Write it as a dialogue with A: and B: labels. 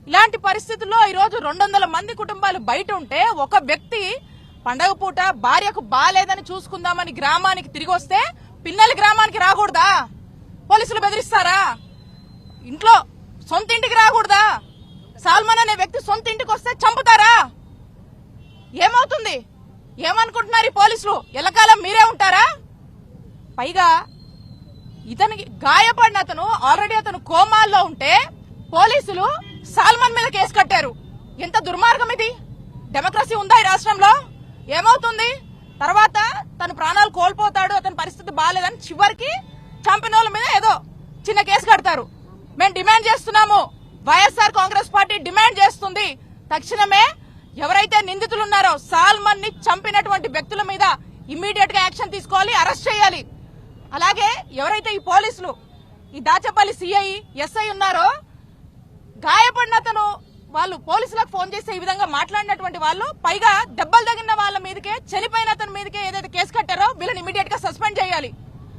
A: ఇలాంటి పరిస్థితుల్లో ఈ రోజు 200 మంది కుటుంబాలు బయట ఉంటే ఒక వ్యక్తి పండగ పూట భార్యకు బాలేదని చూసుకుందామని గ్రామానికి తిరిగి వస్తే పిన్నెల్లి గ్రామానికి రాకూడదా? పోలీసులు బెదిరిస్తారా? ఇంట్లో సొంత ఇంటికి రాకూడదా? సాల్మన్ అనే వ్యక్తి సొంత ఇంటికి వస్తే చంపుతారా? ఏమవుతుంది? ఏమనుకుంటున్నారు ఈ పోలీసులు? ఎల్లకాలం మీరే ఉంటారా? పైగా ఇతనికి గాయపడిన అతను ఆల్రెడీ అతను కోమాల్లో ఉంటే పోలీసులు సాల్మన్ మీద కేసు కట్టారు. ఎంత దుర్మార్గం ఇది! డెమోక్రసీ ఉందా ఈ రాష్ట్రంలో? ఏమవుతుంది? తర్వాత తన ప్రాణాలు కోల్పోతాడు, అతని పరిస్థితి బాగాలేదని చివరికి చంపిన వాళ్ళ మీద ఏదో చిన్న కేసు కడతారు. మేము డిమాండ్ చేస్తున్నాము, వైఎస్ఆర్ కాంగ్రెస్ పార్టీ డిమాండ్ చేస్తుంది, తక్షణమే ఎవరైతే నిందితులు ఉన్నారో సాల్మన్ ని చంపినటువంటి వ్యక్తుల మీద ఇమ్మీడియట్ గా యాక్షన్ తీసుకోవాలి, అరెస్ట్ చేయాలి. అలాగే ఎవరైతే ఈ పోలీసులు ఈ దాచపల్లి సిఐ ఎస్ఐ ఉన్నారో గాయపడిన అతను వాళ్ళు పోలీసులకు ఫోన్ చేసి ఈ విధంగా మాట్లాడినటువంటి వాళ్ళు పైగా దెబ్బలు తగిన వాళ్ళ మీదకే చనిపోయిన అతని మీదకే ఏదైతే కేసు కట్టారో వీళ్ళని ఇమ్మీడియట్ గా సస్పెండ్ చేయాలి.